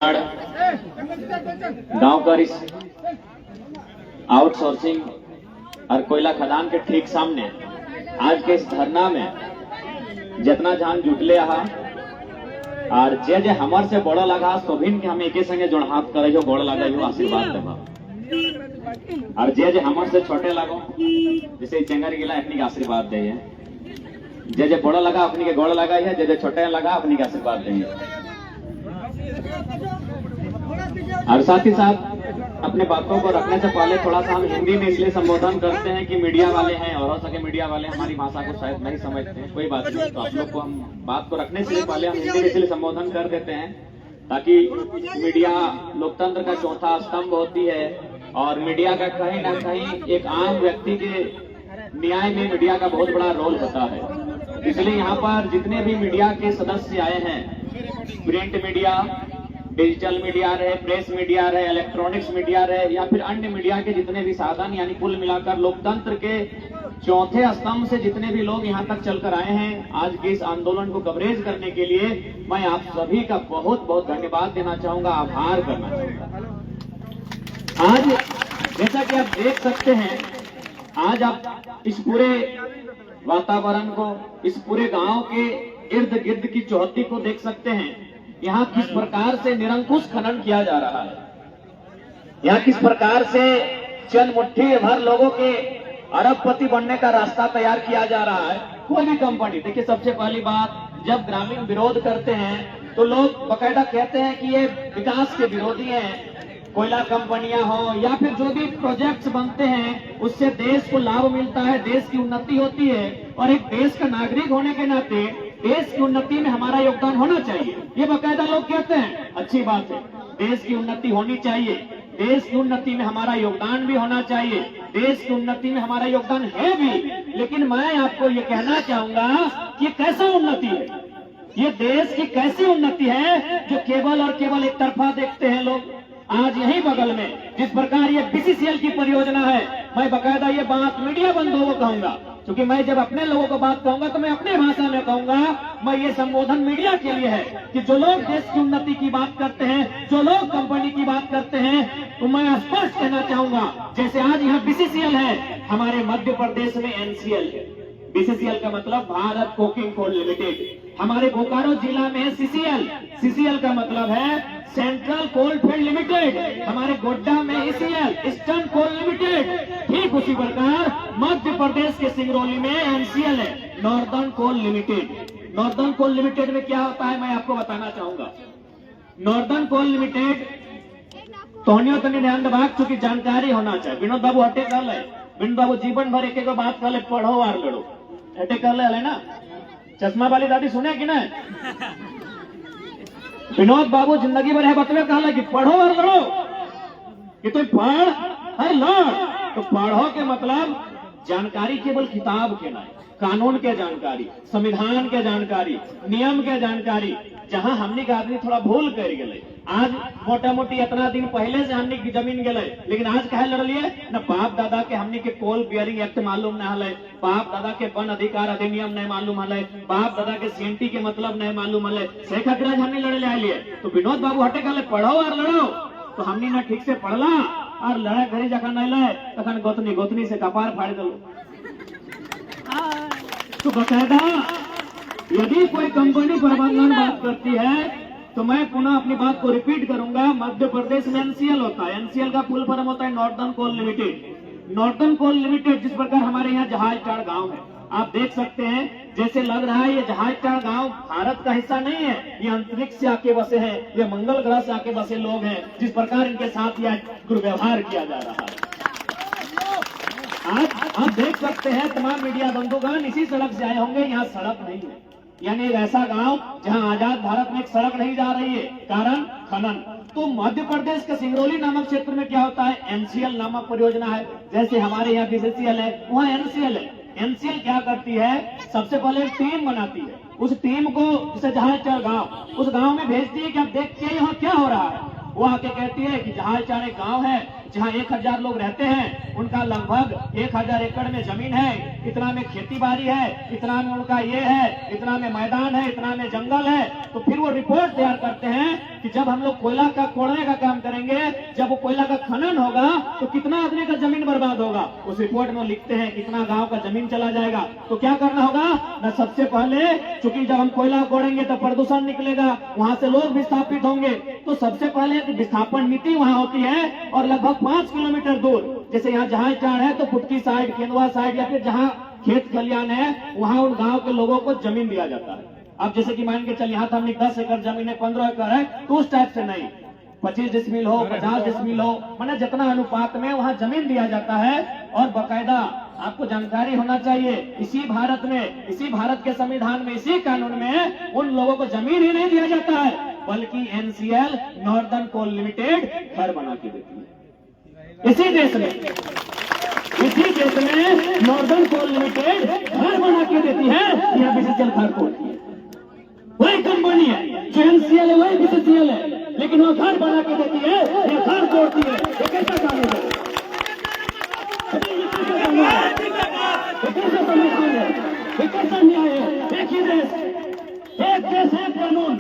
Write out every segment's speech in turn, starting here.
गांव का आउटसोर्सिंग और कोयला खदान के ठीक सामने आज के इस धरना में जितना जान जुटले और जे जे हमर से बड़ा लगा सोभिन के हम एके संगे जोड़ हाथ करे हो गोड़ लगा हो आशीर्वाद देबा और जे हमर से छोटे लगो जैसे चेंगर गिला अपनी के आशीर्वाद दे जे बड़ा लगा अपनी के गोड़ लगा है जे छोटे लगा अपनी के आशीर्वाद दे। और साथ ही साथ अपने बातों को रखने से पहले थोड़ा सा हम हिंदी में इसलिए संबोधन करते हैं कि मीडिया वाले हैं और हो सके मीडिया वाले हमारी भाषा को शायद नहीं समझते हैं, कोई बात नहीं। तो आप लोग को हम बात को रखने से पहले हम हिंदी में इसलिए संबोधन कर देते हैं ताकि मीडिया लोकतंत्र का चौथा स्तंभ होती है और मीडिया का कहीं ना कहीं एक आम व्यक्ति के न्याय में मीडिया का बहुत बड़ा रोल होता है। इसलिए यहाँ पर जितने भी मीडिया के सदस्य आए हैं, प्रिंट मीडिया, डिजिटल मीडिया रहे, प्रेस मीडिया रहे, इलेक्ट्रॉनिक्स मीडिया रहे या फिर अन्य मीडिया के जितने भी साधन यानी कुल मिलाकर लोकतंत्र के चौथे स्तंभ से जितने भी लोग यहाँ तक चलकर आए हैं आज के इस आंदोलन को कवरेज करने के लिए, मैं आप सभी का बहुत बहुत धन्यवाद देना चाहूंगा, आभार करना चाहूंगा। आज जैसा कि आप देख सकते हैं, आज आप इस पूरे वातावरण को, इस पूरे गांव के इर्द गिर्द की चौहद्दी को देख सकते हैं। यहाँ किस प्रकार से निरंकुश खनन किया जा रहा है, यहाँ किस प्रकार से चंद मुट्ठी भर लोगों के अरबपति बनने का रास्ता तैयार किया जा रहा है। कोई भी कंपनी, देखिए सबसे पहली बात, जब ग्रामीण विरोध करते हैं तो लोग बकायदा कहते हैं कि ये विकास के विरोधी हैं। कोयला कंपनियां हो या फिर जो भी प्रोजेक्ट्स बनते हैं उससे देश को लाभ मिलता है, देश की उन्नति होती है और एक देश का नागरिक होने के नाते देश की उन्नति में हमारा योगदान होना चाहिए, ये बकायदा लोग कहते हैं। अच्छी बात है, देश की उन्नति होनी चाहिए, देश की उन्नति में हमारा योगदान भी होना चाहिए, देश की उन्नति में हमारा योगदान है भी। लेकिन मैं आपको ये कहना चाहूंगा कि ये कैसा उन्नति है, ये देश की कैसी उन्नति है जो केवल और केवल एक तरफा देखते हैं लोग। आज यही बगल में जिस प्रकार ये बीसीसीएल की परियोजना है, मैं बकायदा ये बात मीडिया बंधुओं को कहूंगा, क्योंकि मैं जब अपने लोगों को बात कहूंगा तो मैं अपने भाषा में कहूंगा। मैं ये संबोधन मीडिया के लिए है कि जो लोग देश की उन्नति की बात करते हैं, जो लोग कंपनी की बात करते हैं, तो मैं स्पष्ट कहना चाहूंगा, जैसे आज यहाँ बीसीसीएल है, हमारे मध्य प्रदेश में एनसीएल है। बीसीसीएल का मतलब भारत कोकिंग कोल लिमिटेड, हमारे बोकारो जिला में है सीसीएल, सीसीएल का मतलब है सेंट्रल कोल फील्ड लिमिटेड, हमारे गोड्डा में ईसीएल, ईस्टर्न कोल लिमिटेड। ठीक उसी प्रकार मध्य प्रदेश के सिंगरौली में एनसीएल है, नॉर्दर्न कोल लिमिटेड। नॉर्दर्न कोल लिमिटेड में क्या होता है मैं आपको बताना चाहूंगा। नॉर्दर्न कोल लिमिटेड तोनियो तनी ध्यान दबाग, चूंकि जानकारी होना चाहिए। विनोद बाबू हटे कर ले, विनोद बाबू जीवन भर एक बात कर ले, पढ़ो और लड़ो, हटे कर ले ना। चश्मा वाली दादी सुने कि ना, विनोद बाबू जिंदगी भर है बतवे कहा कि पढ़ो और लड़ो, कि तुम पढ़ हर लड़। तो पढ़ो के मतलब जानकारी केवल किताब के नहीं, कानून के जानकारी, संविधान के जानकारी, नियम के जानकारी। जहां हमने का आदमी थोड़ा भूल कर गए, आज मोटा मोटी इतना दिन पहले से हमने की जमीन गए, लेकिन आज कहे लड़ लिए न, बाप दादा के हमने के कोल बियरिंग एक्ट मालूम न हले, बाप दादा के वन अधिकार अधिनियम नहीं मालूम हले, बाप दादा के सीएनटी के मतलब नहीं मालूम हले, से खातिर हमने लड़े ले लिए। तो विनोद बाबू हटे कहले पढ़ो और लड़ो, तो हमने न ठीक से पढ़ला और लड़े घरे जखन नहीं लड़े तखन गोतनी गोतनी से कपार फाड़ दो। तो बकायदा यदि कोई कंपनी प्रबंधन बात करती है तो मैं पुनः अपनी बात को रिपीट करूंगा। मध्य प्रदेश में एनसीएल होता है, एनसीएल का फुल फॉर्म होता है नॉर्दर्न कोल लिमिटेड। नॉर्दर्न कोल लिमिटेड जिस प्रकार हमारे यहाँ जहाजटाड़ गांव है, आप देख सकते हैं, जैसे लग रहा है ये जहाजटाड़ गांव भारत का हिस्सा नहीं है, ये अंतरिक्ष से आके बसे हैं, ये मंगल ग्रह से आके बसे लोग हैं, जिस प्रकार इनके साथ यह दुर्व्यवहार किया जा रहा है। आज आप देख सकते हैं तमाम मीडिया बंधुगण इसी सड़क से आए होंगे, यहाँ सड़क नहीं है, यानी एक ऐसा गांव जहां आजाद भारत में एक सड़क नहीं जा रही है, कारण खनन। तो मध्य प्रदेश के सिंगरौली नामक क्षेत्र में क्या होता है, एनसीएल नामक परियोजना है। जैसे हमारे यहाँ बीसीसीएल है, वहाँ एनसीएल है। एनसीएल क्या करती है, सबसे पहले एक टीम बनाती है, उस टीम को जैसे जहाजटाड़ गांव, उस गांव में भेजती है कि आप देखिए यहाँ क्या हो रहा है। वो आके कहती है कि जहाजटाड़ एक गांव है, जहाँ 1000 लोग रहते हैं, उनका लगभग 1000 एकड़ में जमीन है, इतना में खेती बाड़ी है, इतना में उनका ये है, इतना में मैदान है, इतना में जंगल है। तो फिर वो रिपोर्ट तैयार करते हैं कि जब हम लोग कोयला का खोदने का काम करेंगे, जब वो कोयला का खनन होगा तो कितना आदमी का जमीन बर्बाद होगा। उस रिपोर्ट में लिखते हैं कितना गांव का जमीन चला जाएगा। तो क्या करना होगा ना, सबसे पहले चूंकि जब हम कोयला खोदेंगे तो प्रदूषण निकलेगा, वहां से लोग विस्थापित होंगे, तो सबसे पहले विस्थापन नीति वहां होती है। और लगभग 5 किलोमीटर दूर, जैसे यहाँ जहाज टाड़ है तो फुटकी साइड, केंदुआ साइड या फिर जहाँ खेत खलियान है, वहां उन गांव के लोगों को जमीन दिया जाता है। अब जैसे कि मान के चल यहाँ तो हमने 10 एकड़ जमीन है, 15 एकड़ है, तो उस टाइप से नहीं, 25 डिसमिल हो, 50 डिसमिल हो, माने जितना अनुपात में वहाँ जमीन दिया जाता है। और बाकायदा आपको जानकारी होना चाहिए, इसी भारत में, इसी भारत के संविधान में, इसी कानून में उन लोगों को जमीन ही नहीं दिया जाता है, बल्कि NCL नॉर्दर्न कोल लिमिटेड घर बना के देती है। इसी देश में नॉर्दर्न कोल लिमिटेड घर बना के देती है, या BCCL घर तोड़ती है। वही कंपनी है जो NCL है, वही BCCL है, लेकिन वो घर बना के देती है या घर तोड़ती है। ये कैसा कानून है? कैसा न्याय है? एक ही देश, एक देश, एक कानून,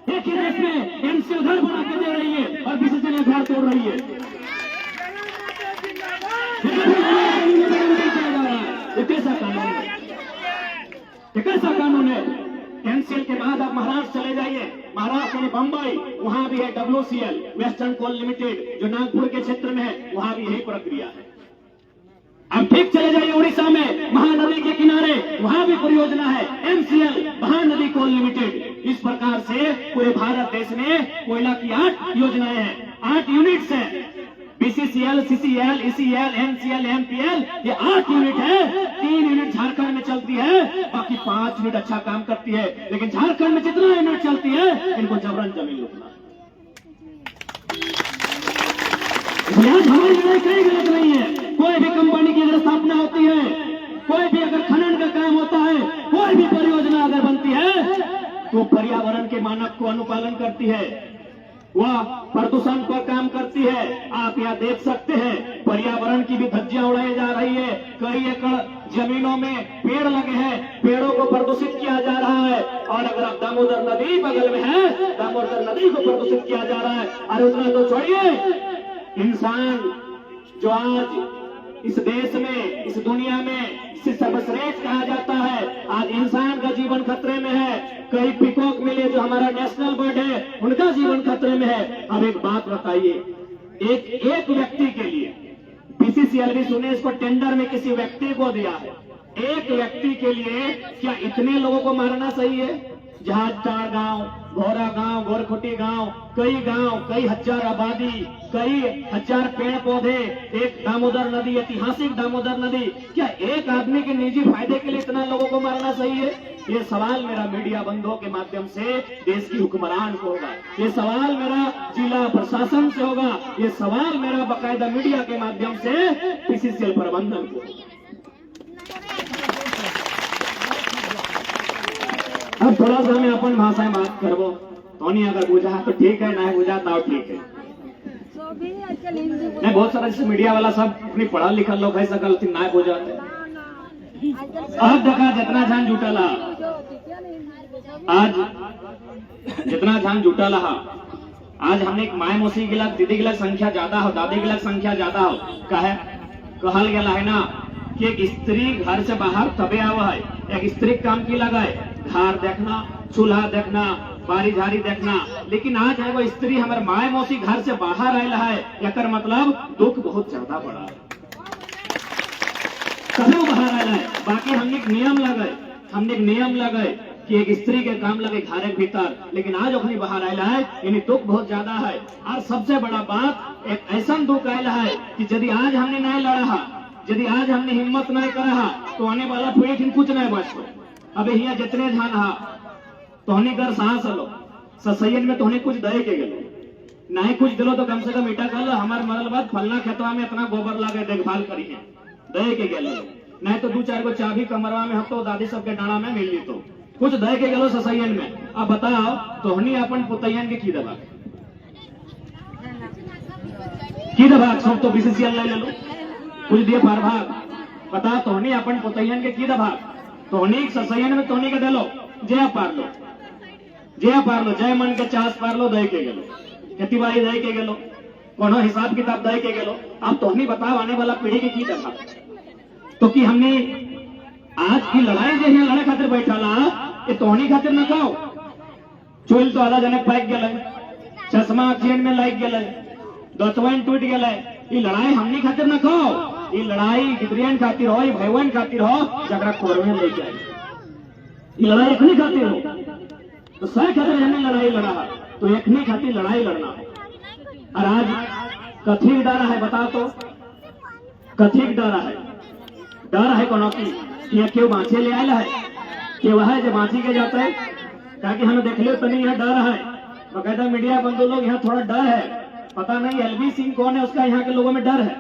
एक ही देश में NCL घर बना के दे रही है और BCCL घर तोड़ रही है। ये कैसा कानून है? ये कैसा कानून है? NCL के बाद आप महाराष्ट्र चले जाइए, महाराष्ट्र में बंबई, वहां भी है WCL वेस्टर्न कोल लिमिटेड, जो नागपुर के क्षेत्र में है, वहां भी यही प्रक्रिया है। अब ठीक चले जाइए उड़ीसा में, महानदी के किनारे, वहां भी परियोजना है MCL महानदी कोल लिमिटेड। इस प्रकार से पूरे भारत देश में कोयला की 8 योजनाएं हैं, 8 यूनिट्स हैं। BCCL, CCL, ECL, NCL, MPL, ये 8 यूनिट है। 3 यूनिट झारखंड में चलती है, बाकी 5 यूनिट अच्छा काम करती है। लेकिन झारखंड में जितना यूनिट चलती है, इनको जबरन जमीन लूटना। हमारी लड़ाई कहीं गलत नहीं है। कोई भी कंपनी की अगर स्थापना होती है, कोई भी अगर खनन का काम होता है, कोई भी परियोजना अगर बनती है, तो पर्यावरण के मानक को अनुपालन करती है, वह प्रदूषण पर काम करती है। आप यहाँ देख सकते हैं, पर्यावरण की भी धज्जियां उड़ाई जा रही है। कई एकड़ जमीनों में पेड़ लगे हैं, पेड़ों को प्रदूषित किया जा रहा है। और अगर आप दामोदर नदी बगल में है, दामोदर नदी को प्रदूषित किया जा रहा है। अरे उतना तो छोड़िए, इंसान जो आज इस देश में, इस दुनिया में इसे सर्वश्रेष्ठ कहा जाता है, आज इंसान का जीवन खतरे में है। कई पीकॉक मिले जो हमारा नेशनल बर्ड है, उनका जीवन खतरे में है। अब एक बात बताइए, एक व्यक्ति के लिए, BCCL भी सुने, इसको टेंडर में किसी व्यक्ति को दिया है, एक व्यक्ति के लिए क्या इतने लोगों को मारना सही है? जहाज टाड़ गांव, घोरा गांव, गोरखुटी गांव, कई हजार आबादी, कई हजार पेड़ पौधे, एक दामोदर नदी, ऐतिहासिक दामोदर नदी, क्या एक आदमी के निजी फायदे के लिए इतना लोगों को मारना सही है? ये सवाल मेरा मीडिया बंधुओं के माध्यम से देश की हुक्मरान को होगा, ये सवाल मेरा जिला प्रशासन से होगा, ये सवाल मेरा बाकायदा मीडिया के माध्यम से BCCL प्रबंधन को। अब थोड़ा सा मैं अपन भाषा में बात करबो, तो नहीं अगर बुझा तो ठीक है, नहीं बुझा तो ठीक है। नहीं, बहुत सारा जैसे मीडिया वाला सब अपनी पढ़ा लिखा लोग है, सकल ना बुझाते। अब देखा जितना ध्यान जुटला, आज जितना ध्यान जुटला, आज हमने एक माय मौसी के लग, दीदी के लग संख्या ज्यादा हो, दादी के लग संख्या ज्यादा हो। कहल गया है ना कि एक स्त्री घर से बाहर तबे आवा है, एक स्त्री काम की लगाए, घर देखना, चूल्हा देखना, बारी झाड़ी देखना। लेकिन आज है वो स्त्री हमारे माय मौसी घर से बाहर आयल है, याकर मतलब दुख बहुत ज्यादा बड़ा है। कभी बाहर आयल है, बाकी हमने एक नियम लगाए कि एक स्त्री के काम लगे घर के भीतर, लेकिन आज अपनी बाहर आयल है, यानी दुख बहुत ज्यादा है। और सबसे बड़ा बात, एक ऐसा दुख आयल है कि यदि आज हमने नहीं लड़ा, यदि आज हमने हिम्मत नहीं करा, तो आने वाला पीढ़ी कुछ नहीं बचो। अब यहाँ जितने ध्यान हा तोहनी कर सांस लो, ससैयन में तोहनी कुछ दे के गेलो, नहीं कुछ दिलो तो कम से कम ईटा कर लो, हमारे मरल बाद फलना खेतवा में इतना गोबर लगे देखभाल करिए, दे के गेलो। नहीं तो 2-4 को चाबी कमरवा में हतो दादी सबके डाड़ा में मिल ली, तो कुछ दे के गेलो ससैयन में। अब बताओ तोहनी अपन पुतैयन के की दबा, की दभाग सब तो बीसीसीएल ले लो कुछ दिए पार भाग बता तोहनी अपन पोतैयन के की दभाग तोहनी ससैयन में तोहनी के देलो जय पार लो जय मन के चास पार लो दे के गेलो खेती बाड़ी दे के गेलो कोनो हिसाब किताब दे के गेलो अब तोहनी बताओ आने वाला पीढ़ी के की दभाग तो कि हमने आज की लड़ाई जो है लड़े खातिर बैठाला ये तोहनी खातिर न कहो चोल तो आधा जने पैक गेले चश्मा अखियन में लाइक गेले दतवन टूट गेले ये लड़ाई हमनी खातिर न कहो ये लड़ाई गिदरियन खातिर हो भैवन खातिर हो जगरा कोरवे लेके आई ये लड़ाई एकनी खातिर हो तो सह खातिर हमने लड़ाई लड़ा तो एकनी खातिर लड़ाई लड़ना और आज कथी डरा है बताओ तो कथी डर है कोनो की ये क्यों बाँचे ले आया है कि वह जो बाँची के जाता है ताकि हमें देख लो तो नहीं यह डर है बकायदा मीडिया बंधु लोग यहाँ थोड़ा डर है पता नहीं एलबी सिंह कौन है उसका यहाँ के लोगों में डर है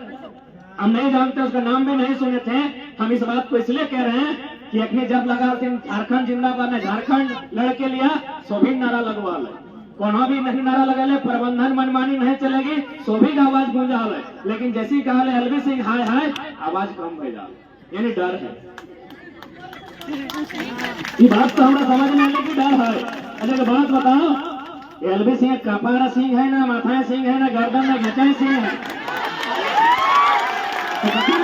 हम नहीं जानते उसका नाम भी नहीं सुने थे हम इस बात को इसलिए कह रहे हैं कि अखनी जब लगा झारखंड जिंदाबाद ने झारखंड लड़के लिया सो भी नारा लगवा ले कोनो भी नहीं नारा लगा ले प्रबंधन मनमानी नहीं चलेगी सो भी का आवाज गूंजा ले लेकिन जैसी कहा ले एलबी सिंह हाय हाय आवाज कम भेजा यानी डर है ये बात तो हमारा समझ में आने की डर है अच्छा बात बताओ एलबी सिंह कपारा सिंह है ना माथा सिंह है ना गर्दन ना घचा सिंह है बताओ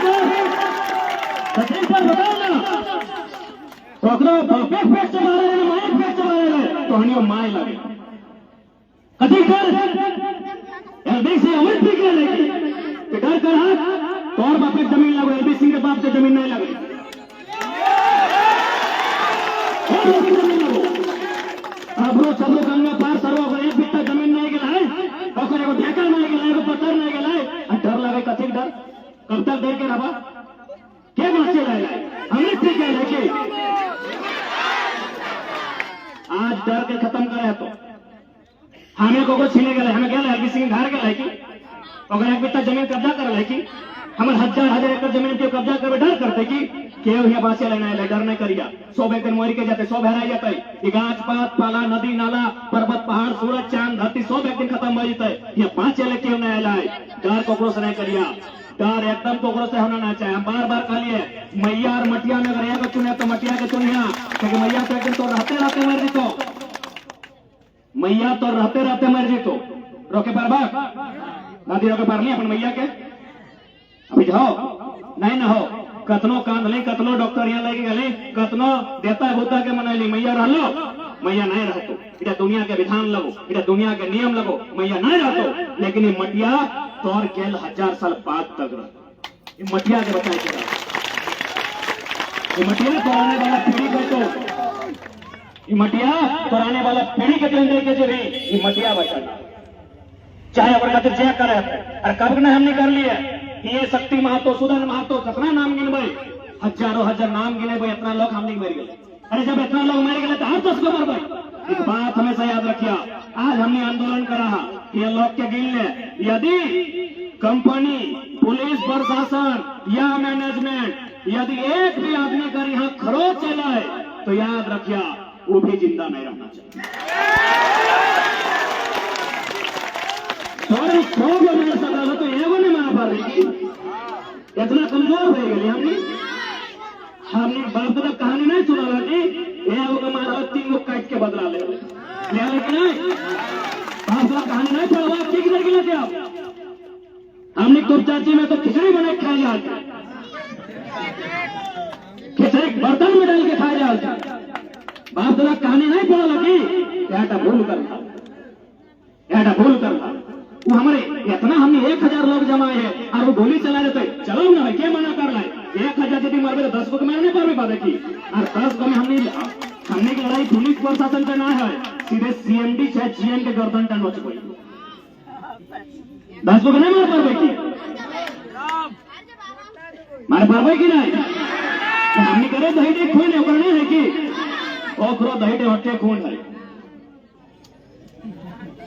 ना पेट से मारे माइक पेट से मारे तो हनी माय लगे कथी कर एलबी सिंह अमर ठीक है डर कर तो और बाप जमीन लगो एलबी सिंह के बाप के जमीन नहीं लगे सब गंगा पार सर्व एक बित्ता जमीन नहीं गिला है ढेका नहीं गिला पत्थर नहीं गिला डर लगे कथी डर कब तक डर के रहा क्या बात हमें ठीक है देखिए आज डर के खत्म करे तो हमें को छीने गए हमें गए एलबी सिंह घर गए कि एक बित्ता जमीन कब्जा कर कि हमारे हजार एकड़ जमीन के कब्जा कर डर करते कि केव यहाँ बासे लेना है डर नहीं करिया 100 एकड़ मोरी के जाते 100 बहराई जाते ये गाछ पात पाला नदी नाला पर्वत पहाड़ सूरज चांद धरती 100 एक दिन खत्म हो जाते ये 5 चले क्यों नहीं लाए डर कोकरो से नहीं करिया डर एकदम कोकरो से होना ना चाहिए हम बार बार कहलिए मैया और मटिया में अगर एक चुने तो मटिया के चुनिया क्योंकि मैया तो एक दिन तो रहते मर जीतो मैया तो रहते मर जीतो रोके पार दादी रोके पार नहीं अपन मैया के अभी जाओ नहीं ना हो कतनो कांद ली कतनो डॉक्टर यहाँ लेके गए कतनो देता है भूता के मनैली मैया रह लो मैया नहीं रहतो इधर दुनिया के विधान लगो इधर दुनिया के नियम लगो मैया नहीं रहतो लेकिन ये मटिया तौर केल 1000 साल बाद तक रह ये मटिया के बताए के ये मटिया तो आने वाला पीढ़ी को तो ये मटिया तो आने वाला पीढ़ी के दिन देखे जो ये मटिया बचाना चाहे अगर खातिर जय करे और कब न हमने कर लिया ये शक्ति महतो सुदन महतो कितना नाम गिनबे हजारों हजार नाम गिने इतना लोग हमने मर गए अरे जब इतना लोग मर गए तो हर 10 को मरबे एक बात हमेशा याद रखिया आज हमने आंदोलन करा ये लोग के गिन ले यदि कंपनी पुलिस प्रशासन या मैनेजमेंट यदि एक भी आदमी कर यहाँ खरोच चला है तो याद रखिया वो भी जिंदा नहीं रहना चाहिए तो एगो नहीं मार पा रही इतना कमजोर हो गई हमने बाप दादा कहानी नहीं सुना कि एगो के मारा 3 गो काट के बदला ले कि नहीं बाप दादा कहानी नहीं पढ़ा ठीक नहीं गिला आप हमने तो चाची में तो खिचड़ी बना के खाई जाते खिचड़ी बर्तन में डाल के खाई जाते बाप दादा कहानी नहीं पढ़ा लगी भूल कर वो हमारे इतना हमने 1000 लोग जमाए हैं और वो गोली चला देते चलो ना भाई क्या मना कर रहा है 1000 यदि मरबे तो 10 को मारने पर बात की और 10 को में हमने की लड़ाई पुलिस प्रशासन का ना है सीधे सीएमडी चाहे जीएम के गर्दन टन हो चुकी 10 को नहीं मार पाए की मार पाए की नहीं हमने करे दही खून है कि ओकरो दही हटे खून है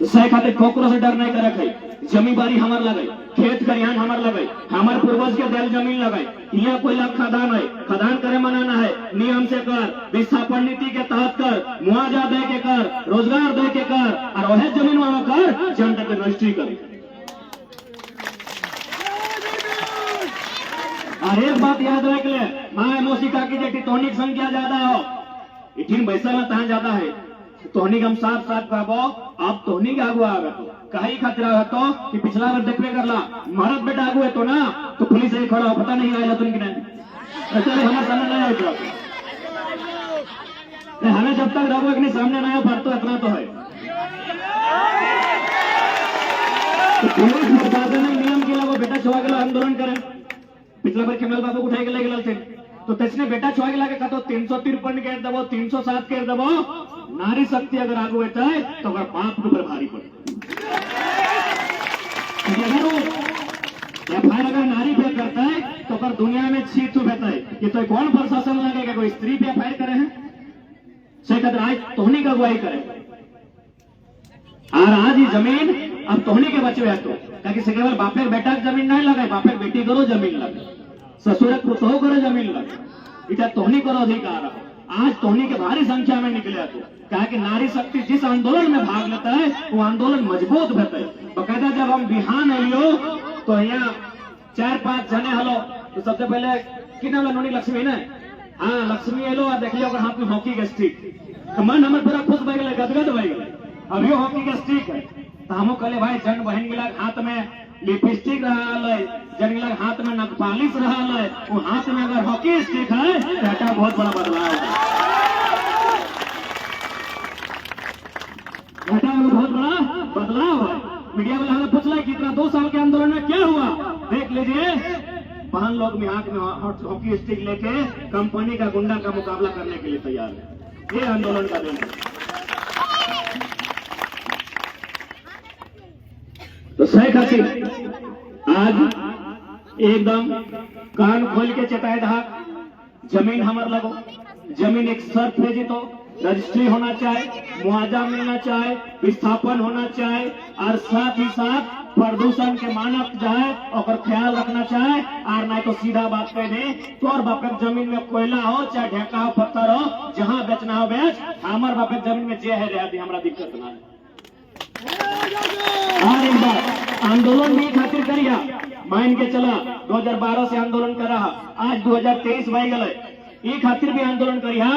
सह खाते खोकरो से डर नहीं कर रखे जमींदारी हमार लगे खेत खरिहान हमार लगे हमार पूर्वज के दिल जमीन लगे यहाँ कोई लाभ खदान है खदान करे मनाना है नियम से कर विस्थापन नीति के तहत कर मुआवजा दे के कर रोजगार दे के कर और वह जमीन वहां कर जनता के रजिस्ट्री कर और एक बात याद रख ले, माँ मौसी काकी जेठी तोहनी की संख्या ज्यादा हो, इठिन बैसा में तहाँ ज्यादा है, तोहनी हम साथ साथ कहबो, आप तोहनी के आगू आवे तो कहीं खतरा है तो कि पिछला बार देखबे करला मरद बेटा आगू है तो ना तो पुलिस से खड़ा हो, पता नहीं आएगा तुम कि नहीं, ऐसे हमारे सामने नहीं आएगा, हमें जब तक रहो अपने सामने नहीं पर तो इतना तो है। तो पुलिस प्रशासन ने नियम के वो बेटा छुआ के आंदोलन करें, पिछला बार कमल बाबू उठाई के ले थे तो तेसने बेटा छुआ के लाके कहते 353 केर देवो 307 केर देवो, नारी शक्ति अगर आगू होता है तो अगर बाप के ऊपर भारी पड़े, एफआईआर अगर नारी पे करता है तो अगर दुनिया में छीट रहता है कि तो कौन प्रशासन लगेगा, कोई स्त्री पे एफआईआर करे हैं से कहते आज तोहनी का अगुवाई करे, और आज ही जमीन अब तोहनी के बचे है तो ताकि से केवल बापे बेटा की जमीन नहीं लगे, बापे बेटी करो जमीन लगे, ससुर पुतहो करो जमीन लगे, इतना तोहनी करो अधिकार। आज तोहनी के भारी संख्या में निकले तो कहा कि नारी शक्ति जिस आंदोलन में भाग लेता है वो आंदोलन मजबूत होता है। बकायदा जब हम बिहान एलियो तो यहाँ 4-5 जने हलो तो सबसे पहले कि नाम नोनी लक्ष्मी ने, हाँ लक्ष्मी एलो और देख लियो हाथ में हॉकी के स्टिक, तो मन हमारे पूरा खुश बह गए, गदगद बह गए, अब यो हॉकी के स्टिक है तो हम कहले भाई जन बहन मिला हाथ में लिपस्टिक रहा है, जन मिला हाथ में नखपालिश रहा है, वो हाथ में अगर हॉकी स्टिक है तो बेटा बहुत बड़ा बदलाव है, बेटा बहुत बड़ा बदलाव है। मीडिया वाले हमें पूछ रहे कि इतना 2 साल के आंदोलन में क्या हुआ, देख लीजिए बहन लोग में हाथ में हॉकी स्टिक लेके कंपनी का गुंडा का मुकाबला करने के लिए तैयार है, ये आंदोलन का दिन है। तो शेख हसीना आज एकदम कान खोल के चटाए दहा, जमीन हमार लगो, जमीन एक शर्त है जी तो रजिस्ट्री होना चाहे, मुआवजा मिलना चाहे, विस्थापन होना चाहे, और साथ ही साथ प्रदूषण के मानक जाए और ख्याल रखना चाहे, और नहीं तो सीधा बात कह दे तो और बापक जमीन में कोयला हो चाहे ढेका हो पत्थर हो, जहां बेचना हो बेच, हमारे बापक जमीन में जे है रहती हमारा दिक्कत ना है। और एक बार आंदोलन भी खातिर करिया मान के चला 2012 से आंदोलन कर रहा, आज 2023 बह गए, ये खातिर भी आंदोलन करिया,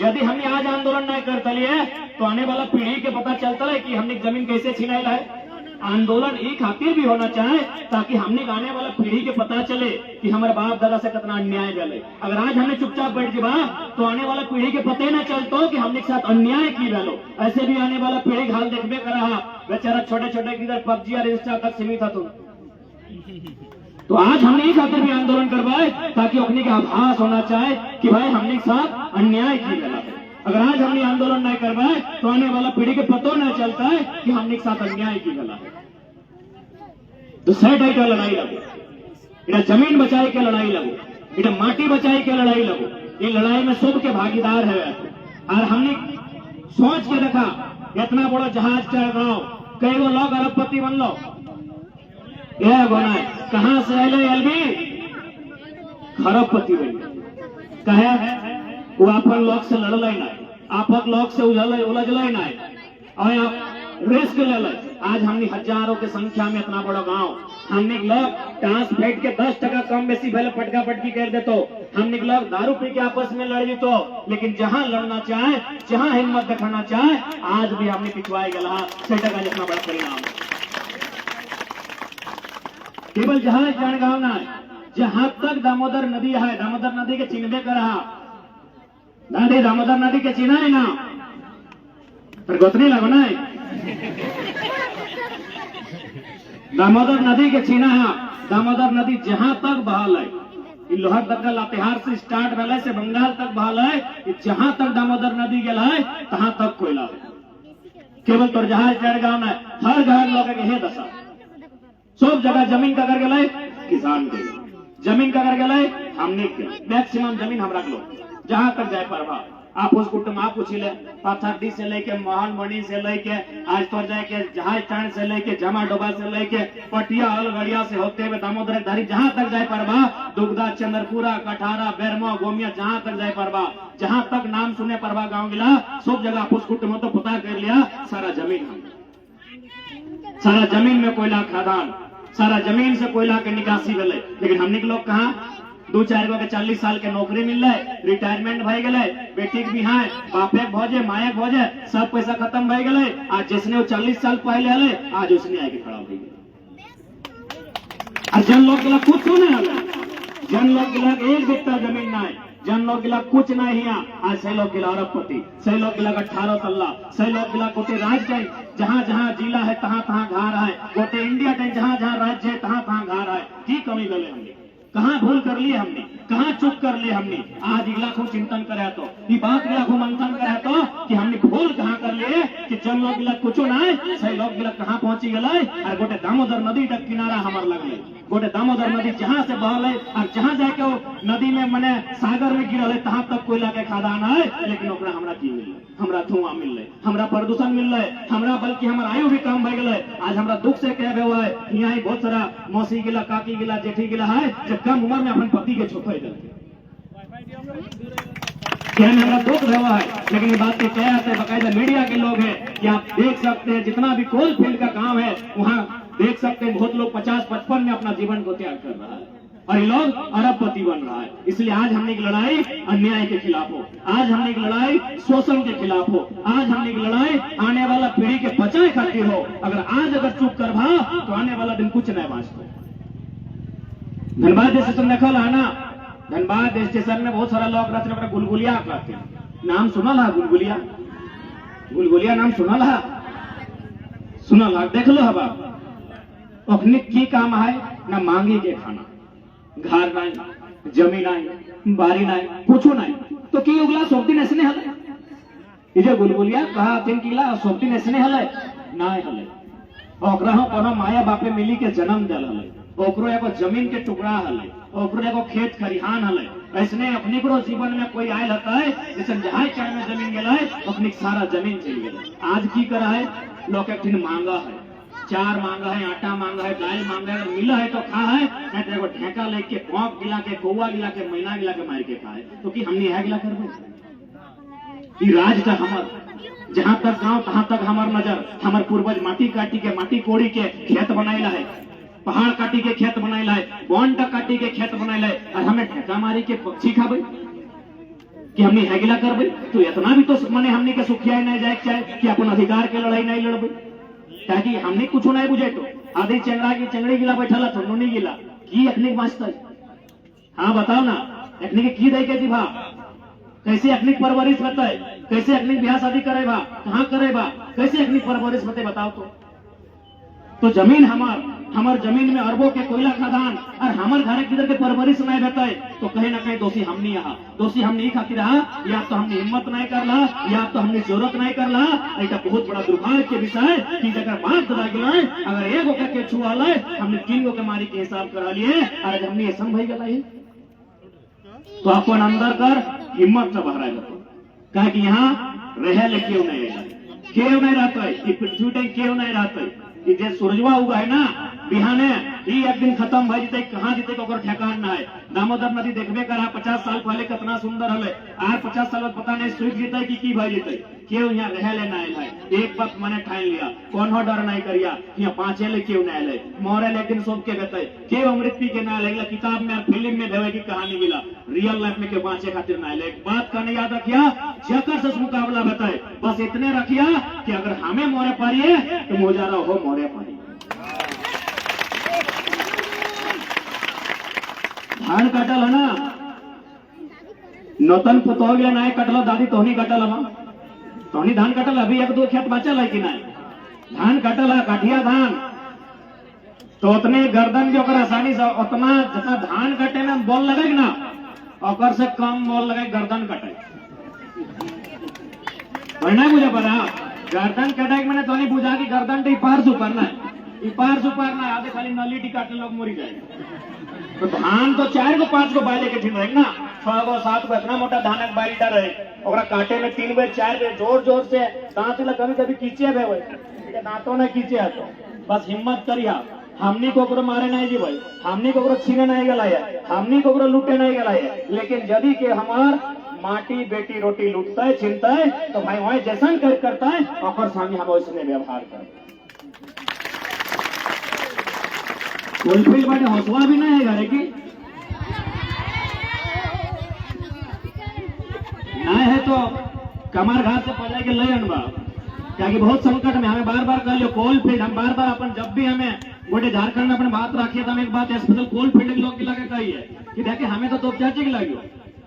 यदि हमने आज आंदोलन नहीं करता लिए तो आने वाला पीढ़ी के पता चलता है कि हमने जमीन कैसे छीनाई है। आंदोलन एक खातिर भी होना चाहे ताकि हमने आने वाला पीढ़ी के पता चले कि हमारे बाप दादा से कितना अन्याय गले। अगर आज हमने चुपचाप बैठ जीवा तो आने वाला पीढ़ी के पते न चलतो कि हमने साथ अन्याय की गलो। ऐसे भी आने वाला पीढ़ी हाल देखबे कर रहा, बेचारा छोटे छोटे किधर पबजी और इंस्टा तक सीमित था। तो आज हमने एक खातिर भी आंदोलन करवाए ताकि अपने का आभास होना चाहे कि भाई हमने साथ अन्याय की गला। अगर आज हमने आंदोलन नहीं करवाए तो आने वाला पीढ़ी के पतो न चलता है कि हमने साथ अन्याय की गला। तो सेट आई का लड़ाई लगो, इधर जमीन बचाए के लड़ाई लगो, इधर माटी बचाए के लड़ाई लगो। ये लड़ाई में सबके भागीदार है। और हमने सोच के देखा इतना बड़ा जहाज चल रहा, कई वो लोग अरबपति बन लो, यह बना कहां से आए एलबी खरबपति बन कहे वो अपन लोग से लड़ल ना, आपक लोग से उलझल ना और रिस्क ले। आज हमने हजारों की संख्या में इतना बड़ा गांव, हमने लोग टांस फेंक के 10% कम बेसी पहले पटका पटकी कर दे तो हमने लोग दारू पी के आपस में लड़ तो, लेकिन जहां लड़ना चाहे, जहां हिम्मत दिखाना चाहे, आज भी हमने पिछवाए गला सेटा का जितना बड़ा परिणाम। केवल जहां जनगांव ना जहां तक दामोदर नदी है, दामोदर नदी के चिन्हबे कर रहा दादी, दामोदर नदी के चिन्ह है ना पर गोतनी लगना है। दामोदर नदी के चिन्ह है, दामोदर नदी जहां तक बहाल है, लोहर दक्कल लातेहार से स्टार्ट वाले से बंगाल तक बहाल है, जहां तक दामोदर नदी गया है तहां तक कोयला है। केवल तो जहाज जड़गांव ना हर घर लोग यही दशा, सब जगह जमीन का कर गए किसान के, जमीन का कर गए हमने मैक्सिमम जमीन हम रख लो जहां तक जाए परवा। आप उस कुटुंब आप पूछ ले, पाथरडी से लेके मोहन मणि से लेके आज तो जाए के जहाज टाण से लेके जमा डोबा से लेके पटिया अलगड़िया से होते हुए दामोदर धारी जहां तक जाए परवा, दुगदा चंद्रपुरा कठारा बेरमो गोमिया जहां तक जाए परवा, जहां तक नाम सुने परवा गांव गिला सब जगह आप उस कुटुंब तो पता कर लिया। सारा जमीन हम, सारा जमीन में कोयला खदान, सारा जमीन से कोयला के निकासी मिले, लेकिन हमने के लोग कहा 2-4 गो के 40 साल के नौकरी मिल रहे, रिटायरमेंट भय गए, बेटी के बिहाय, बापे भौजे, माया भौजे, सब पैसा खत्म भय गए। आज जिसने वो 40 साल पहले हले, आज उसने आके खड़ा भई गए। और जन लोग के कुछ नहीं हले, जन लोग के एक बित्ता जमीन ना है, जन लोग गिला कुछ नहीं है। आज सही लोग गिला अरबपति, सही लोग गिला 18 तल्ला, सही लोग गिला गोटे राज्य जहाँ जहाँ जिला है तहाँ तहाँ घर है, गोटे इंडिया टाइम जहाँ जहाँ राज्य है तहाँ तहाँ घर है। की कमी गले हमने, कहाँ भूल कर लिए हमने, कहाँ चुप कर लिए हमने। आज इलाखों चिंतन करे तो ये बात इलाखों मंथन करे तो कि हमने भूल कहाँ कर लिए कि जन लोग गिला कुछ ना है, सही लोग गिला कहाँ पहुंची गए। और गोटे दामोदर नदी तक किनारा हमार लगले, गोटे दामोदर नदी जहाँ से बहल है और जहाँ जाके वो नदी में मने सागर में गिरल है तहाँ तक कोयला के खदान है। लेकिन ओकरा हमरा की मिल, हमरा धुआं मिल रहे, हमरा प्रदूषण मिल रहे, हमरा बल्कि हमारा आयु भी कम भय गए। आज हमरा दुख से कहे हुआ है, यहाँ ही बहुत सारा मौसी गिला, काकी गिला, जेठी गिला है जो कम उम्र में अपन पति के छोड़ देते, हमरा दुख रहा है। लेकिन ये बात क्या है, बाकायदा मीडिया के लोग हैं कि आप देख सकते हैं जितना भी कोल फील्ड का काम है वहाँ देख सकते हैं बहुत लोग 50-55 में अपना जीवन को त्याग कर रहा है और ये लोग अरबपति बन रहा है। इसलिए आज हमने की लड़ाई अन्याय के खिलाफ हो, आज हमने की लड़ाई शोषण के खिलाफ हो, आज हमने की लड़ाई आने वाला पीढ़ी के बचाए खातिर हो। अगर चुप कर भा तो आने वाला दिन कुछ नहीं बाँचता। धनबाद स्टेशन देखल है ना, धनबाद स्टेशन में बहुत सारा लोग रहते हैं, गुलगुलिया कहते हैं, नाम सुनल है? गुलगुलिया, गुलगुलिया नाम सुनल है? सुनल है? देख लो हवा अपने की काम है ना, मांगी के खाना, घर नहीं, जमीन नहीं, बारी नहीं, कुछ नहीं, तो की उगला सब दिन ऐसने हले। ये गुलगुलिया कहा तीन किला सब दिन ऐसने हले नहीं हले। ओकरा कोनो माया बापे मिली के जन्म दिल हले, ओकरो एगो जमीन के टुकड़ा हले, ओकरो एगो खेत खरिहान हले। ऐसने अपने को जीवन में कोई आयल होता है जैसे जहाँ चाय में जमीन गया है अपनी सारा जमीन चल गया। आज की करा है लोग एक दिन मांगा है, चार मांगा है, आटा मांगा है, दाल मांगा है, मिला है तो खा है, नहीं तो एगो ढेका लेके पौक गिला के, कौआ गिला के, मैना गिला के मार के खा है। तो कि हमने यह गिला कर राज का हमार जहाँ तक गांव तहाँ तक हमार नजर, हमार पूर्वज माटी काटी के, माटी कोड़ी के खेत बनाइला है, पहाड़ काटी के खेत बनाइला है, बॉन्ड काटी के खेत बनाइला है, और हमें ढेका मारी के पक्षी खाबे कि हमने हैगिला करबे। तो इतना भी तो मने हमने के सुखिया नहीं जाए चाहे कि अपन अधिकार के लड़ाई नहीं लड़बे, ताकि हमने कुछ नहीं बुझे। तो आधी चंगड़ा की चंगड़ी गिला बैठा था नुनी गिला की अखनी बाँचता है। हाँ बताओ ना, अखनी के की दे के दिभा, कैसे अखनी परवरिश बताए, कैसे अखनी ब्याह शादी करे बा, कहाँ करे बा, कैसे अखनी परवरिश बते बताओ। तो जमीन हमार जमीन में अरबों के कोयला खदान और हमार घर किधर के परवरिश नहीं बताए, तो कहीं ना कहीं दोषी हमने यहाँ, दोषी हमने ही खातिर रहा, या तो हमने हिम्मत नहीं कर ला, या तो हमने जरूरत नहीं कर ला। एक बहुत बड़ा दुर्भाग्य के विषय कि जगह बात लगे अगर एगो के छुआ ले हमने 3 गो के मारी के हिसाब करा लिए और हमने ये संभव गला है। तो अपन अंदर कर हिम्मत से बाहर आएगा, कहा कि यहाँ रह ले क्यों नहीं रहता है, कि पृथ्वी टाइम क्यों नहीं रहता है, कि जे सूरजवा उगा है ना बिहाने ही एक दिन खत्म भय जते, कहाँ जते तो ठेकान ना है। दामोदर नदी देखबे करा 50 साल पहले कितना सुंदर हले, आज 50 साल बाद पता नहीं सूख जीते कि भय जीते, क्यों यहाँ रह लेना है। एक बात मैंने ठान लिया, कौन हो डर नहीं करिया, यहाँ 5 ले क्यों नहीं ले मोरे, लेकिन सोच के कहते क्यों अमृत पी के ना लगेगा, किताब में फिल्म में भेवे की कहानी मिला, रियल लाइफ में क्यों 5 खातिर ना ले। एक बात का नहीं याद रखिया, जकर से मुकाबला बताए बस इतने रखिया कि अगर हमें मोरे पारिए तो मोजारा हो मोरे पारिए। धान कटल है ना, नौतन पुतोह गया ना कटल, दादी तोहनी कटल है, तोहनी धान कटल, अभी 1-2 खेत बचल है कि नहीं, धान कटल है, काठिया धान, तो उतने गर्दन जो आसानी से उतना जितना धान कटे में बोल लगे ना और से कम बोल लगे गर्दन कटे, नहीं बुझे पड़ा गर्दन कटे मैंने तो नहीं बुझा कि गर्दन तो पार सुपरना है, पार सुपरना है, आधे खाली नली टिकाटे लोग मुरी जाए। तो धान तो 4 को 5 को बाले के ठीक रहे ना, 6 को 7 को इतना मोटा धान एक बारीटा रहे, और काटे में 3 बेर 4 बेर जोर जोर से दांत कभी कभी खींचे भे, दांतों ने खींचे तो बस हिम्मत करिया, हमनी को मारे नहीं जी भाई, हमनी को छीने नहीं गला है, हमनी को लूटे नहीं गला है। लेकिन यदि के हमार माटी बेटी रोटी लूटता है छीनता है तो भाई वही जैसा करता है और संगे हम उसने व्यवहार कर कोलफील्ड बाटे हौसला भी नहीं है घरे की आए है तो कमर घाट से पहले के लय अनबा क्या बहुत संकट में हमें बार बार कह लो कोल फील्ड हम बार बार अपन जब भी हमें गोटे झारखंड में अपन बात रखिए तो हम एक बात स्पेशल कोल फील्ड के लोग की लगे कहिए कि देखिए हमें तो तोपचाची की लगी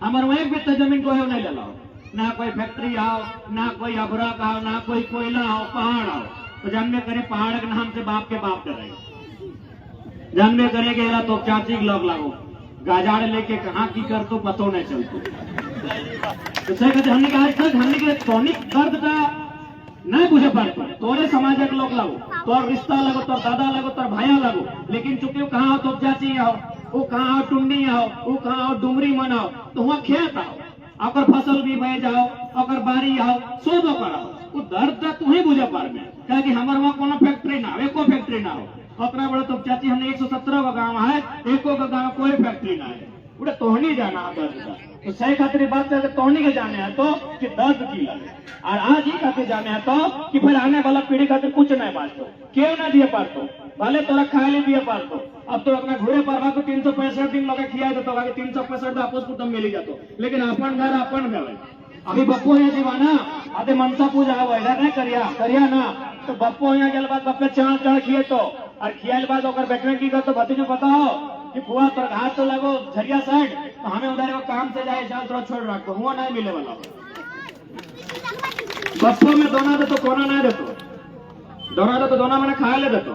हमारे वहीं भी जमीन को है नहीं ले लाओ ना कोई फैक्ट्री आओ ना कोई अबरक आओ ना कोई कोयला आओ पहाड़ आओ तो जानबे करे पहाड़ के नाम से बाप के बाप करे जानबे करे कि तो चाची के लोग लागो गाजाड़ लेके कहाँ की कर तो पतो नहीं चलतो तो सही कहते हमने आज तक हमने के टॉनिक दर्द का नहीं बुझे पाते तोरे समाज के लोग लागो तोर रिश्ता लगो तोर दादा लगो तोर भाया लगो लेकिन चूंकि वो कहाँ तो चाची आओ वो कहाँ टुंडी आओ वो कहाँ डुमरी मनाओ तो वहाँ खेत आओ अगर फसल भी बह जाओ अगर बारी आओ सोदो कराओ वो दर्द तक तुम्हें बुझे पार में क्या कि हमारे वहाँ कोनो फैक्ट्री ना हो एको फैक्ट्री ना हो उतना बड़ा तो चाची हमने 117 का गांव है एको का गांव कोई फैक्ट्री ना है उड़े तोहनी जाना है दर्द का तो सही खातिर बात करके तोहनी के जाने हैं तो कि दर्द की लगे और आज ही खातिर जाने हैं तो कि फिर आने वाला पीढ़ी खातिर कुछ नहीं बांटो क्यों ना दिए पारतो भले तोरा खाए ले दिए पारतो अब तो अपना घोड़े पर को 365 दिन लोग खिया देते 365 आपस कुटुंब मिली जातो लेकिन अपन घर अपन में अभी बप्पो है दीवाना आधे मनसा पूजा है इधर नहीं करिया ना तो बप्पो यहाँ गल बाद बप्पे चाण चढ़ खिए तो और खियाल बाद अगर बैठने की तो भतीजो पता हो कि बुआ तो घाट तो लगो झरिया साइड तो हमें उधर को काम से जाए चल थोड़ा छोड़ रखो हुआ नहीं मिले वाला बप्पो में दोना दे तो कोना नहीं देतो दोना दे तो दोना मैंने खा ले देतो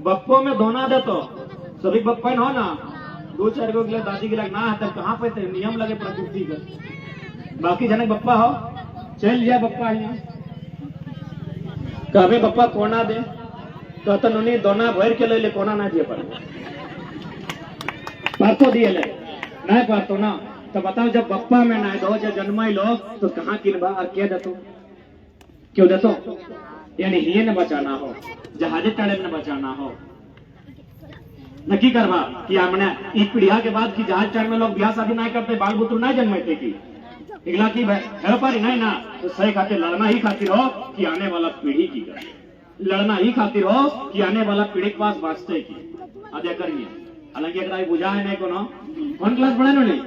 बप्पो में दोना दे तो सभी बप्पा हो ना 2-4 को गिला दादी गिला ना तब कहाँ पे नियम लगे प्रकृति का बाकी जनक बप्पा हो चल जाए बप्पा यहाँ कभी बप्पा कोना दे तो नुनी दोना भर के ले कोना ना दिए परतो दिए ले नहीं परतो ना तो बताओ जब बप्पा में ना दो जब जन्माई लो तो कहाँ किनबा और क्या देतो क्यों देतो यानी ये न बचाना हो जहाजे टाड़े न बचाना हो नक्की करवा कि हमने एक पीढ़िया के बाद की जहाज टाड़ में लोग ब्याह शादी नहीं करते बाल बुतरू नहीं जन्मते की इगला की हेरपारी नहीं ना तो सही खातिर लड़ना ही खातिर हो कि आने वाला पीढ़ी की लड़ना ही खातिर हो कि आने वाला पीढ़ी के पास वास्ते की अदय करिए हालांकि एक बुझा है नहीं कोनो कौन क्लास पढ़े नो नहीं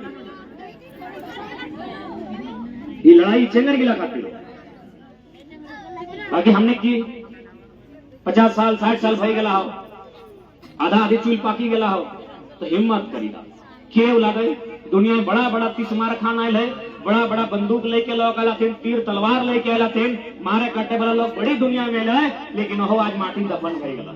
ये लड़ाई चेंगर गिला खातिर बाकी हमने की 50 साल 60 साल भई गला हो आधा आधी चूल पाकी गला हो तो हिम्मत करीदा केव लागे दुनिया में बड़ा बड़ा तीसमार खाना है बड़ा बड़ा बंदूक लेके लोग आला थे तीर तलवार लेके आला थे मारे काटे वाला लोग बड़ी दुनिया में है लेकिन वो आज माटी दफन भई गला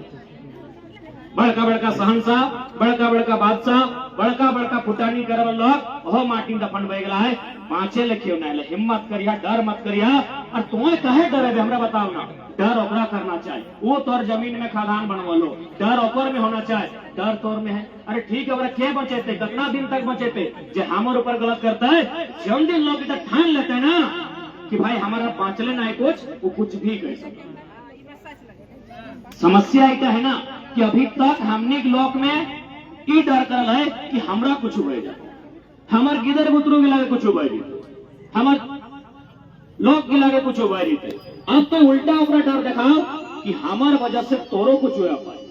बड़का बड़का सहनशाह बड़का बड़का बादशाह बड़का बड़का फुटानी करे वाला लोग वो माटी दफन भई गला है पांचे लिखे ना हिम्मत करिया डर मत करिया और तुम्हें कहे डरे हमरा बताओ ना डर ओकरा करना चाहिए वो तोर जमीन में खादान बनवा लो डर ओकर में होना चाहिए डर तोर में है अरे ठीक है क्या बचेते कितना दिन तक बचेते जो हमारे ऊपर गलत करता है जौन दिन लोग इधर ठान लेते हैं ना कि भाई हमारा बाँचले ना है कुछ वो कुछ भी कर सकता समस्या एक है ना कि अभी तक हमने लोक में ये डर कर है कि हमरा कुछ हुए जाए हमार गिदर बुतरू के लागे कुछ हुए हमार लोग के लागे कुछ हुए थे अब तो उल्टा ओकरा डर दिखाओ कि हमार वजह से तोरो कुछ हुआ पाए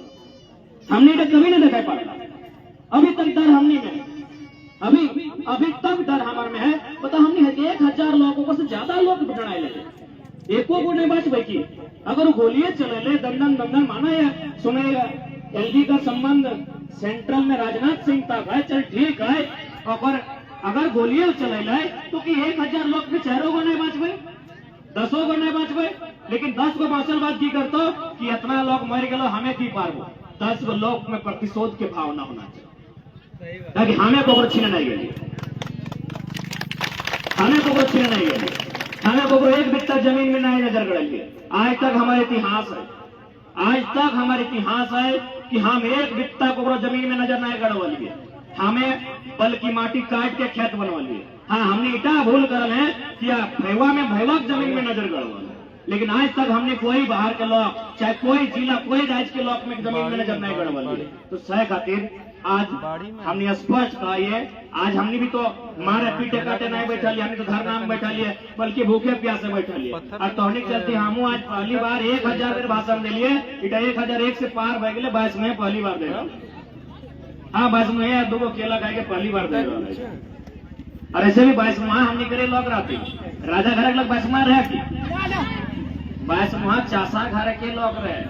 हमने तो कभी नहीं दिखा पाता अभी तक डर हमने में अभी तक डर हमारे में है पता हमने 1000 लोगों से ज्यादा लोग बिगड़ाए लगे एको को नहीं बच भाई की अगर गोलियां चले ले दंडन माना है सुनेगा एलजी का संबंध सेंट्रल में राजनाथ सिंह तक है चल ठीक है और अगर गोलियां चले ले तो कि 1000 लोग में 4 को नहीं बच भाई 10 को नहीं बच भाई लेकिन 10 को बाँचल बात की करतो कि इतना लोग मर गए हमें की पारबो 10 को लोग में प्रतिशोध के भावना होना चाहिए ताकि हमें को छीने नहीं गई हमें को छीने नहीं गई हमें को एक बित्ता जमीन में नहीं नजर गड़ेंगे आज तक हमारे इतिहास है आज तक हमारे इतिहास है कि हम एक बित्ता को जमीन में नजर नहीं गड़वा लिए हमें बल्कि माटी काट के खेत बनवा लिए हाँ हमने इतना भूल कर है कि भैवा में भैवक जमीन में नजर गड़वा लेकिन आज तक हमने कोई बाहर के लोग चाहे कोई जिला कोई राज्य के लोग में जमीन में नजर नहीं गड़वा लिए तो सह खातिर आज हमने स्पष्ट कहा है आज हमने भी तो मारे पीटे काटे नहीं बैठा लिया हमने तो धरना में बैठा लिए बल्कि भूखे प्यासे बैठा लिए और तोहनी चलते हम आज पहली बार 1000 बेर भाषण दे लिए इटा 1001 से पार बह गए 22 में पहली बार दे हाँ 22 में 2 केला खाए के पहली बार दे और ऐसे भी 22 माह हमने करे लोग रहते राजा घर लग 22 माह रहे की 22 माह चासा घर के लोग रहे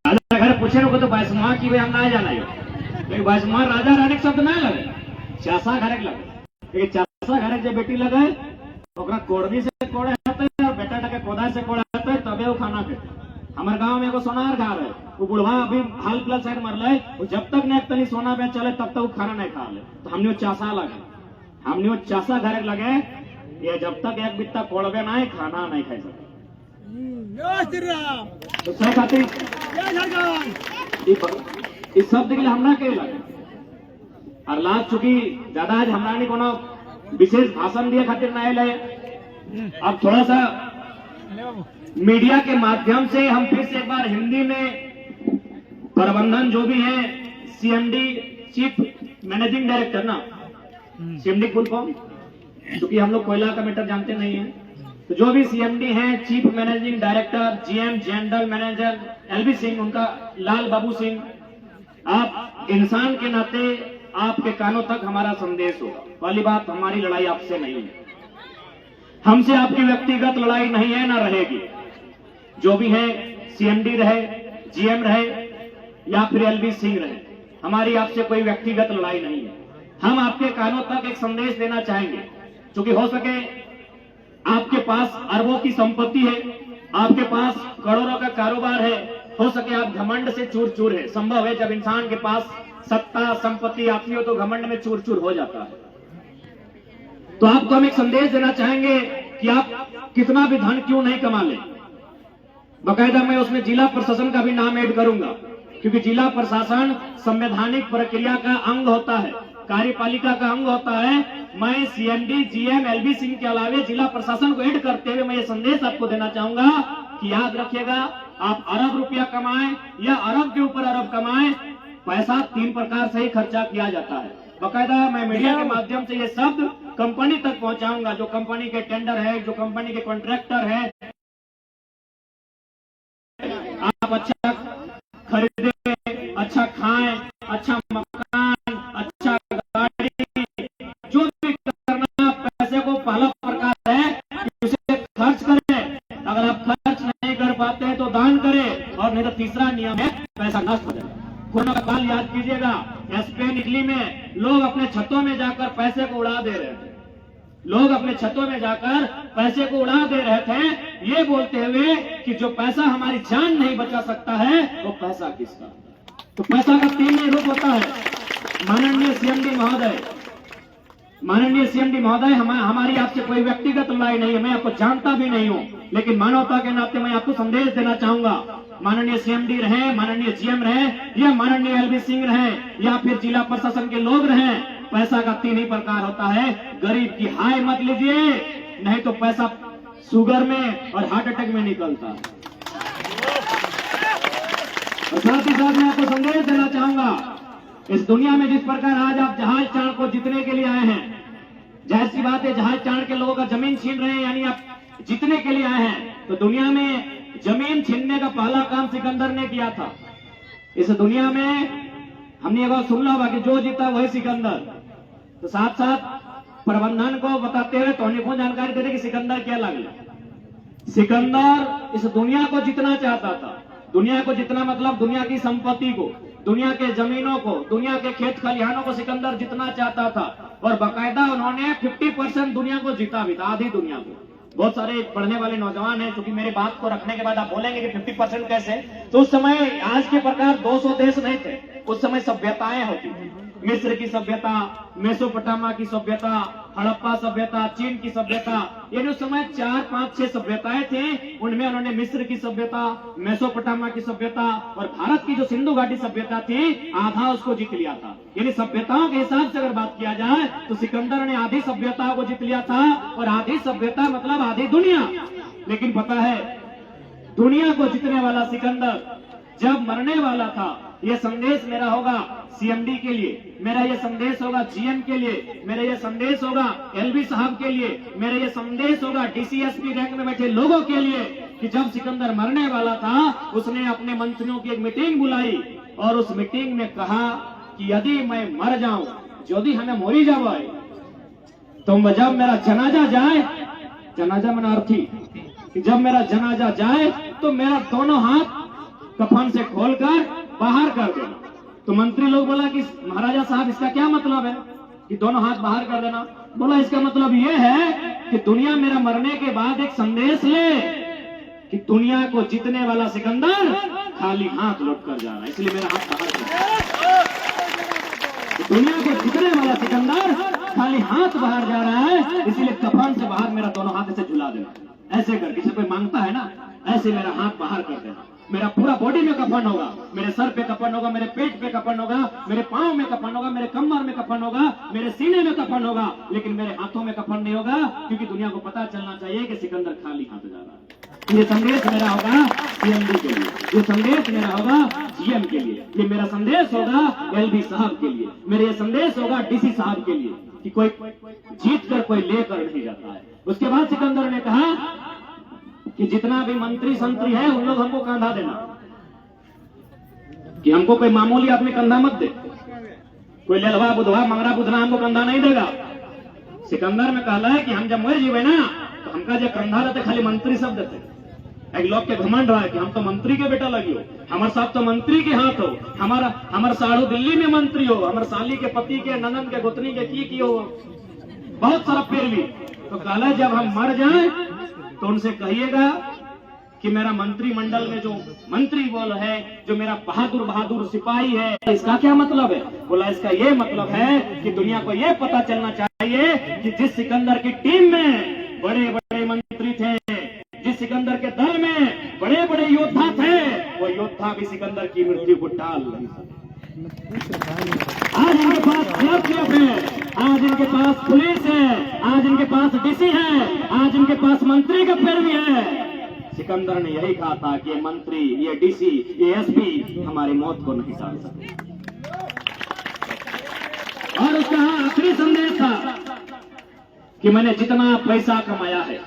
राजा घर पूछे को तो 22 माह की हम ना जाना लेकिन 22 माह राजा रानी शब्द ना लगे चासा घर लगे लेकिन चासा घर जब बेटी लगे ओकरा कोड़नी से कोड़े रहते और बेटा टके कोदा से कोड़े रहते तबे वो खाना खाते हमारे गांव में एगो सोनार घर है वो बुढ़वा अभी हाल फिलहाल साइड मरल है वो जब तक नहीं तनी सोना बेच चले तब तक वो खाना नहीं खा ले तो हमने वो चासा लगे हमने वो चासा घर लगे ये जब तक एक बित्ता कोड़बे ना खाना नहीं खा सकते तो सही खातिर इस शब्द के लिए हमरा के लगे और लास्ट चूंकि ज्यादा आज हमरा नहीं कोनो विशेष भाषण दिए खातिर ना ले अब थोड़ा सा मीडिया के माध्यम से हम फिर से एक बार हिंदी में प्रबंधन जो भी है सीएमडी चीफ मैनेजिंग डायरेक्टर ना सीएमडी फुल फॉर्म क्योंकि हम लोग कोयला का मैटर जानते नहीं है तो जो भी सीएमडी है chief managing director GM general manager LB Singh उनका लाल बाबू सिंह आप इंसान के नाते आपके कानों तक हमारा संदेश होगा पहली बात हमारी लड़ाई आपसे नहीं है हमसे आपकी व्यक्तिगत लड़ाई नहीं है ना रहेगी जो भी है सीएमडी रहे जीएम रहे या फिर एलबी सिंह रहे हमारी आपसे कोई व्यक्तिगत लड़ाई नहीं है हम आपके कानों तक एक संदेश देना चाहेंगे क्योंकि हो सके आपके पास अरबों की संपत्ति है आपके पास करोड़ों का कारोबार है हो सके आप घमंड से चूर चूर है संभव है जब इंसान के पास सत्ता संपत्ति आती हो तो घमंड में चूर चूर हो जाता है तो आपको हम एक संदेश देना चाहेंगे कि आप कितना भी धन क्यों नहीं कमा ले बकायदा मैं उसमें जिला प्रशासन का भी नाम ऐड करूंगा क्योंकि जिला प्रशासन संवैधानिक प्रक्रिया का अंग होता है कार्यपालिका का अंग होता है मैं सीएमडी जीएम एलबी सिंह के अलावे जिला प्रशासन को ऐड करते हुए मैं ये संदेश आपको देना चाहूंगा कि याद रखिएगा आप अरब रुपया कमाएं या अरब के ऊपर अरब कमाएं पैसा 3 प्रकार से ही खर्चा किया जाता है बकायदा मैं मीडिया के माध्यम से ये शब्द कंपनी तक पहुंचाऊंगा जो कंपनी के टेंडर है जो कंपनी के कॉन्ट्रैक्टर है आप अच्छा खरीदे अच्छा खाएं अच्छा मकान अच्छा गाड़ी जो भी करना पैसे को पहला प्रकार है कि उसे खर्च करें अगर आप खर्च नहीं कर पाते हैं तो दान करें और नहीं तो तीसरा नियम है पैसा नष्ट हो जाए कोरोना का काल याद कीजिएगा स्पेन इटली में लोग अपने छतों में जाकर पैसे को उड़ा दे रहे थे लोग अपने छतों में जाकर पैसे को उड़ा दे रहे थे ये बोलते हुए कि जो पैसा हमारी जान नहीं बचा सकता है वो पैसा किसका तो पैसा का 3 ही रूप होता है माननीय सीएमडी महोदय हमारी आपसे कोई व्यक्तिगत लड़ाई नहीं है मैं आपको जानता भी नहीं हूं लेकिन मानवता के नाते मैं आपको संदेश देना चाहूंगा माननीय सीएमडी रहे माननीय जीएम रहे या माननीय एलबी सिंह रहे या फिर जिला प्रशासन के लोग रहे पैसा का 3 ही प्रकार होता है गरीब की हाय मत लीजिए नहीं तो पैसा शुगर में और हार्ट अटैक में निकलता है और साथ ही साथ मैं आपको संदेश देना चाहूंगा इस दुनिया में जिस प्रकार आज आप जहाज चाण को जीतने के लिए आए हैं जाहिर सी बात है जहाज चाण के लोगों का जमीन छीन रहे हैं यानी आप जीतने के लिए आए हैं तो दुनिया में जमीन छीनने का पहला काम सिकंदर ने किया था इस दुनिया में हमने एक बार सुन ला कि जो जीता वही सिकंदर तो साथ साथ प्रबंधन को बताते हुए तो को जानकारी दे रहे कि सिकंदर क्या लगे सिकंदर इस दुनिया को जीतना चाहता था दुनिया को जितना मतलब दुनिया की संपत्ति को दुनिया के जमीनों को दुनिया के खेत खलिहानों को सिकंदर जितना चाहता था और बाकायदा उन्होंने 50% दुनिया को जीता भी था आधी दुनिया को बहुत सारे पढ़ने वाले नौजवान हैं क्योंकि मेरी बात को रखने के बाद आप बोलेंगे कि 50% कैसे तो उस समय आज के प्रकार 200 देश नहीं थे उस समय सभ्यताएं होती थी मिस्र की सभ्यता मेसोपोटामा की सभ्यता हड़प्पा सभ्यता चीन की सभ्यता ये जो समय 4, 5, 6 सभ्यताएं थी उनमें उन्होंने मिस्र की सभ्यता मेसोपोटामा की सभ्यता और भारत की जो सिंधु घाटी सभ्यता थी आधा उसको जीत लिया था यानी सभ्यताओं के हिसाब से अगर बात किया जाए तो सिकंदर ने आधी सभ्यता को जीत लिया था और आधी सभ्यता मतलब आधी दुनिया लेकिन पता है दुनिया को जीतने वाला सिकंदर जब मरने वाला था ये संदेश मेरा होगा सीएमडी के लिए मेरा ये संदेश होगा जीएम के लिए मेरा ये संदेश होगा एलबी साहब के लिए मेरा ये संदेश होगा डीसीएसपी रैंक में बैठे लोगों के लिए कि जब सिकंदर मरने वाला था उसने अपने मंत्रियों की एक मीटिंग बुलाई और उस मीटिंग में कहा कि यदि मैं मर जाऊं यदि हमें मोरी जाब तो जब मेरा जनाजा जाए, जनाजा मैंने अर्थी कि जब मेरा जनाजा जाए तो मेरा दोनों हाथ कफन से खोलकर बाहर कर देना। तो मंत्री लोग बोला कि महाराजा साहब इसका क्या मतलब है कि दोनों हाथ बाहर कर देना? बोला इसका मतलब यह है कि दुनिया मेरा मरने के बाद एक संदेश ले कि दुनिया को जीतने वाला सिकंदर खाली हाथ लौट कर जा रहा है, इसलिए मेरा हाथ बाहर कर दिया। दुनिया को जीतने वाला सिकंदर खाली हाथ बाहर जा रहा है, इसलिए कफन से बाहर मेरा दोनों हाथ से झुला देना। ऐसे कर किसी कोई मांगता है ना, ऐसे मेरा हाथ बाहर कर देना। मेरा पूरा बॉडी में कफन होगा, मेरे सर पे कफन होगा, मेरे पेट पे कफन होगा, मेरे पांव में कफन होगा, मेरे कमर में कफन होगा, मेरे सीने में कफन होगा, लेकिन मेरे हाथों में कफन नहीं होगा, क्योंकि दुनिया को पता चलना चाहिए कि सिकंदर खाली हाथ जा रहा है। ये संदेश मेरा होगा सीएमडी के लिए, ये संदेश मेरा होगा जीएम के लिए, ये मेरा संदेश होगा एलबी साहब के लिए, मेरे ये संदेश होगा डीसी साहब के लिए कि कोई जीत कर कोई लेकर नहीं जाता है। उसके बाद सिकंदर ने कहा कि जितना भी मंत्री संतरी है उन लोग हमको कंधा देना, कि हमको कोई मामूली आदमी कंधा मत दे, कोई लेलवा बुधवा मंगरा बुधना हमको कंधा नहीं देगा। सिकंदर में कहला है कि हम जब मर जीवे ना तो हमका जो कंधा देते खाली मंत्री सब देते। एक लोग के घमंड रहा है कि हम तो मंत्री के बेटा लगी हो, हमारे साथ तो मंत्री के हाथ हो, हमारा साढ़ू दिल्ली में मंत्री हो, हमारे साली के पति के ननन के गोतनी के की हो, बहुत सारा पैरवी। तो कहला जब हम मर जाए तो उनसे कहिएगा कि मेरा मंत्रिमंडल में जो मंत्री बोल है, जो मेरा बहादुर सिपाही है, इसका क्या मतलब है? बोला इसका ये मतलब है कि दुनिया को ये पता चलना चाहिए कि जिस सिकंदर की टीम में बड़े बड़े मंत्री थे, जिस सिकंदर के दल में बड़े बड़े योद्धा थे, वो योद्धा भी सिकंदर की मृत्यु को टाल नहीं सके। आज इनके पास सीआरपीएफ है, आज इनके पास पुलिस है, आज इनके पास डीसी है, आज इनके पास मंत्री का पैरवी है। सिकंदर ने यही कहा था कि ये मंत्री, ये डीसी, ये एसपी हमारी मौत को नहीं टाल सकते। और उसका आखिरी संदेश था कि मैंने जितना पैसा कमाया है,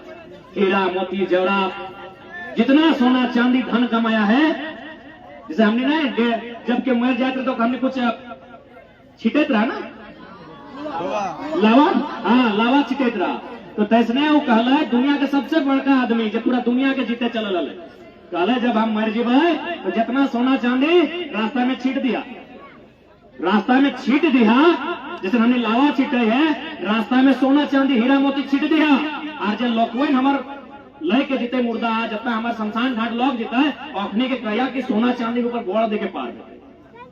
हीरा मोती जवाहरात, जितना सोना चांदी धन कमाया है, जैसे हमने ना जबकि मर जाते तो हमने कुछ छिटेत रहा ना, लावा, हाँ लावा छिटेत रहा। तो तैसने वो कहला है दुनिया के सबसे बड़का आदमी जो पूरा दुनिया के जीते चल रहा है, कहला जब हम मर जीवे तो जितना सोना चांदी रास्ता में छीट दिया, रास्ता में छीट दिया, जैसे हमने लावा छीटे है, रास्ता में सोना चांदी हीरा मोती छीट दिया। और जब लोकवेन हमार लय के जीते मुर्दा जब हमारे शमशान घाट लोग जीता है, अपने के कहा कि सोना चांदी के ऊपर गोड़ दे के पार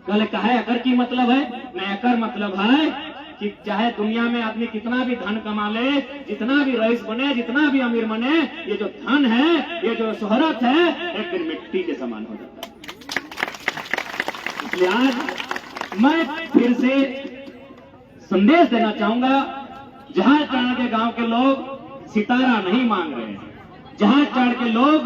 कहले कहा एकर की मतलब है? नहीं, एकर मतलब है कि चाहे दुनिया में आदमी कितना भी धन कमा ले, जितना भी रईस बने, जितना भी अमीर बने, ये जो धन है, ये जो शोहरत है, एक दिन मिट्टी के समान हो जाता है। इसलिए आज मैं फिर से संदेश देना चाहूंगा, जहाज चढ़ के गांव के लोग सितारा नहीं मांग रहे हैं, जहाज चढ़ के लोग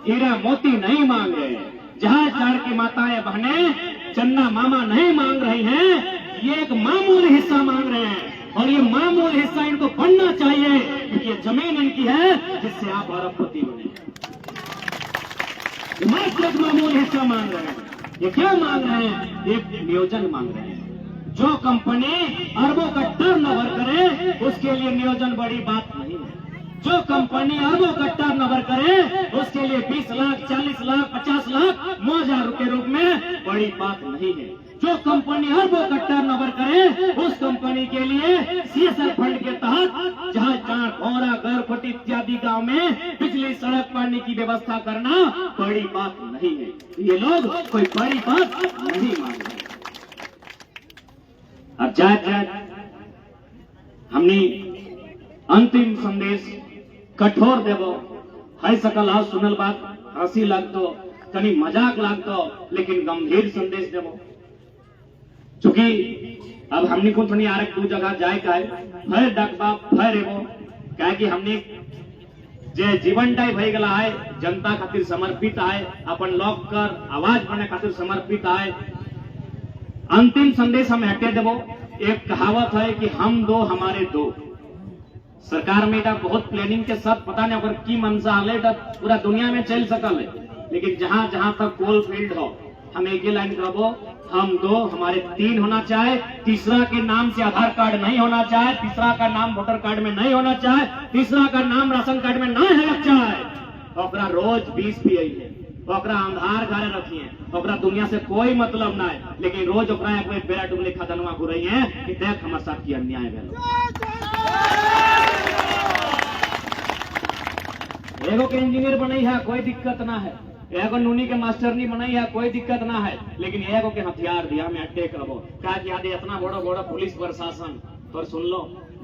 हीरा मोती नहीं मांग रहे हैं, जहाज चढ़ की माताएं बहनें चन्ना मामा नहीं मांग रही हैं, ये एक मामूली हिस्सा मांग रहे हैं। और ये मामूली हिस्सा इनको बनना चाहिए, क्योंकि ये जमीन इनकी है जिससे आप अरबपति बने। मात्र एक मामूली हिस्सा मांग रहे हैं। ये क्या मांग रहे हैं? एक नियोजन मांग रहे हैं। जो कंपनी अरबों का टर्नओवर करे उसके लिए नियोजन बड़ी बात नहीं है। जो कंपनी अरबों का टर्नओवर करे उसके लिए 20 लाख, 40 लाख, 50 लाख मुआवजा के रूप में बड़ी बात नहीं है। जो कंपनी अरबों का टर्नओवर करे उस कंपनी के लिए सीएसआर फंड के तहत जहां भौरा, गरफटी इत्यादि गांव में बिजली, सड़क, पानी की व्यवस्था करना बड़ी बात नहीं है। ये लोग कोई बड़ी बात नहीं मांग रहे। अब जाए हमने अंतिम संदेश कठोर देवो है सकल आज सुनल बात हंसी लगतो, कनी मजाक लगतो, लेकिन गंभीर संदेश देवो। चूंकि अब हमने को थोड़ी आर दू जगह जाए का है, फिर डकबा फिर एवो क्या कि हमने जे जीवन टाइप हो गला है, जनता खातिर समर्पित है, अपन लोग कर आवाज बने खातिर समर्पित है। अंतिम संदेश हम हटे देवो। एक कहावत है कि हम दो हमारे दो। सरकार में बहुत प्लानिंग के साथ पता नहीं अगर की मंशा है पूरा दुनिया में चल सकल है, लेकिन जहां जहां तक कोल फील्ड हो, हम एक ही लाइन कहबो, हम दो, हमारे तीन होना चाहे, तीसरा के नाम से आधार कार्ड नहीं होना चाहे, तीसरा का नाम वोटर कार्ड में नहीं होना चाहे, तीसरा का नाम राशन कार्ड में नहीं है चाहे, ओकरा रोज 20 पिए है, ओकरा आधार कार्ड रखिए, ओकरा दुनिया से कोई मतलब ना है, लेकिन रोज ओकरा एक बेर बेरा डुबले खतनवा घुरई है कि देख हमारे साथ की अन्याय भेल। एगो के इंजीनियर बनई है कोई दिक्कत ना है, एगो नूनी के मास्टरनी बनई है कोई दिक्कत ना है, लेकिन एगो के हथियार दिया में अटैक रहो क्या कि आदे इतना बड़ा बड़ा पुलिस प्रशासन तो सुन लो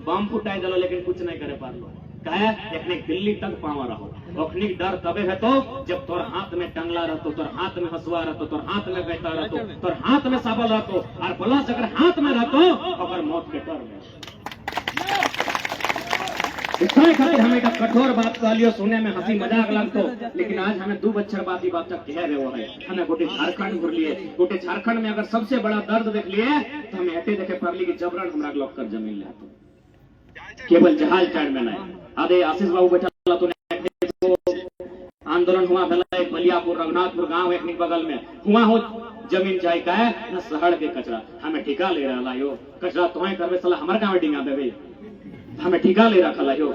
बम फुटाई दिलो लेकिन कुछ नहीं करे पारलो कहे एकने दिल्ली तक पावा रहो। ओखनी डर तबे है तो जब तोर हाथ में टंगला रहतो, तोर हाथ में हसुआ रहतो, तोर हाथ में बैठा रहतो, तोर हाथ में साबल रहतो, और प्लस अगर हाथ में रहतो अगर मौत के डर में। इसके खातिर हमें एक कठोर बात कहलियो, सुने में हंसी मजाक लगतो, लेकिन आज हमें 2 बच्चर बात ही बात तक कह रहे हो है। हमें गोटे झारखंड घुर लिए, गोटे झारखंड में अगर सबसे बड़ा दर्द देख लिए तो हमें ऐसे देखे पड़ली कि जबरन हमरा लॉक कर जमीन ले केवल जहाज टाइम में नहीं। आदे आशीष बाबू बैठा तो आंदोलन हुआ भला बलियापुर रघुनाथपुर गांव एक बगल में हुआ हो जमीन चाहे का है न शहर के कचरा हमें ठिका ले रहा यो कचरा तुम्हें करवे साला हमारे गाँव में डिंगा देवे हमें ठिका ले रखा यो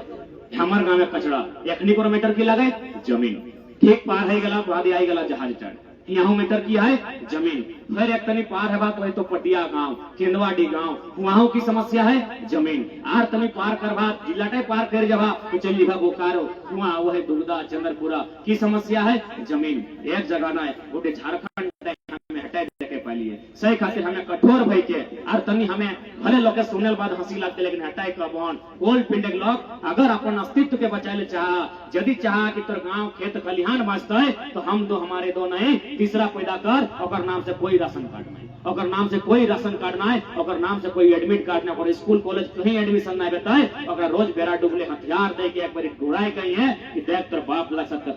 हमारे गाँव में कचरा 1 मीटर की लगे जमीन ठीक पार है गला बाद आई गला जहाज चढ़ यहाँ मीटर की है जमीन फिर एक तनी पार है बात वही तो पटिया गांव केंदवाडी गांव वहां की समस्या है जमीन आर तनी पार करवा जिलाटे पार कर जवा तो चलिए बोकारो वहाँ वो है दुगदा चंद्रपुरा की समस्या है जमीन एक जगह ना है गोटे झारखंड हमें हटाए देखे पालिए सही खातिर हमें कठोर भई के और तनी हमें भले लोग सुनने बाद हंसी लगते लेकिन हटाए कबन कोल पिंडे लोग अगर अपन अस्तित्व के बचाए ले चाह यदि चाह कि तोर गांव खेत खलिहान बचता है तो हम दो हमारे दो नहीं तीसरा पैदा कर और नाम से कोई राशन कार्ड नहीं और नाम से कोई राशन कार्ड ना है और नाम से कोई एडमिट कार्ड ना और स्कूल कॉलेज कहीं एडमिशन ना बताए और रोज बेरा डुबले हथियार दे के एक बार ढुड़ाई कही है कि देख तोर बाप लग सकता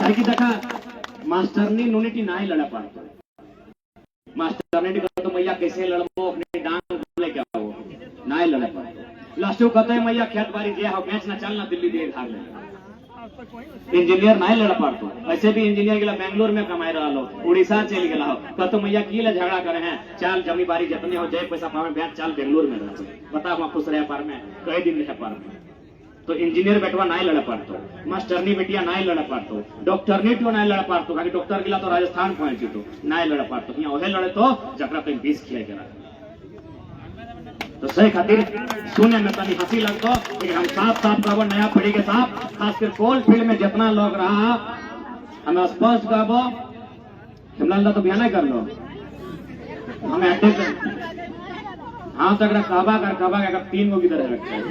की देखा मास्टरनी यूनिटी ना ही लड़ा पाता मास्टरनी तो मैया कैसे लड़बो अपने डांग लेके आओ ना ही लड़ा पाता लास्ट को कहते मैया खेत बाड़ी जे हो मैच ना चलना दिल्ली दे भाग ले इंजीनियर ना ही लड़ा पातो ऐसे भी इंजीनियर गेला बेंगलोर में कमाई रहा लो उड़ीसा चल गेला हो कहतो मैया की ले झगड़ा करे हैं चाल जमी बाड़ी जितने हो जाए पैसा पावे बैंक चाल बेंगलोर में रह बता हम खुश रहे पार में कई दिन रहे पार में तो इंजीनियर बेटवा ना लड़ पातो मास्टरनी बेटिया ना लड़ पातो डॉक्टरनी तो ना लड़ पातो बाकी डॉक्टर गिला तो राजस्थान पहुंची तो ना लड़ पातो यहाँ ओहे लड़े तो जकरा पे 20 खिया के तो सही खातिर सुने में तनी हंसी लगतो लेकिन हम साफ साफ कहबो नया पीढ़ी के साथ खासकर कोल फील्ड में जितना लोग रहा हमें स्पष्ट कहबो हिमलाल तो बयान कर लो हमें हाँ तक कहबा कर 3 गो किधर रखते हैं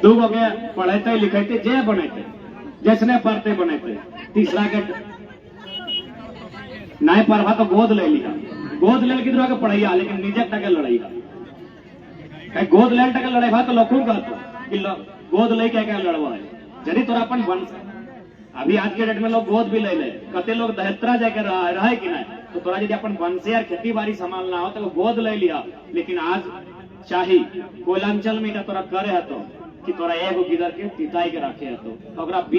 2 गो के पढ़ेते लिखेते जे बनेते जैसने पढ़ते बनेते तीसरा के नए पढ़वा तो गोद ले लिया गोद ले किधर के पढ़ैया लेकिन निजे टके लड़ाई गोद ले टके लड़ाई भा तो लोगों कहते गोद ले के लड़वा है यदि तोरा अपन वंश अभी आज के डेट में लोग गोद भी ले ले कते लोग दहेत्रा जाके रहे कि नहीं तो तोरा यदि अपन वंश और खेती बाड़ी संभालना हो तो गोद ले लिया लेकिन आज चाही कोयलांचल में तोरा करे है तो कि तोरा एगो गिदर के पिताई के रखे है तो 20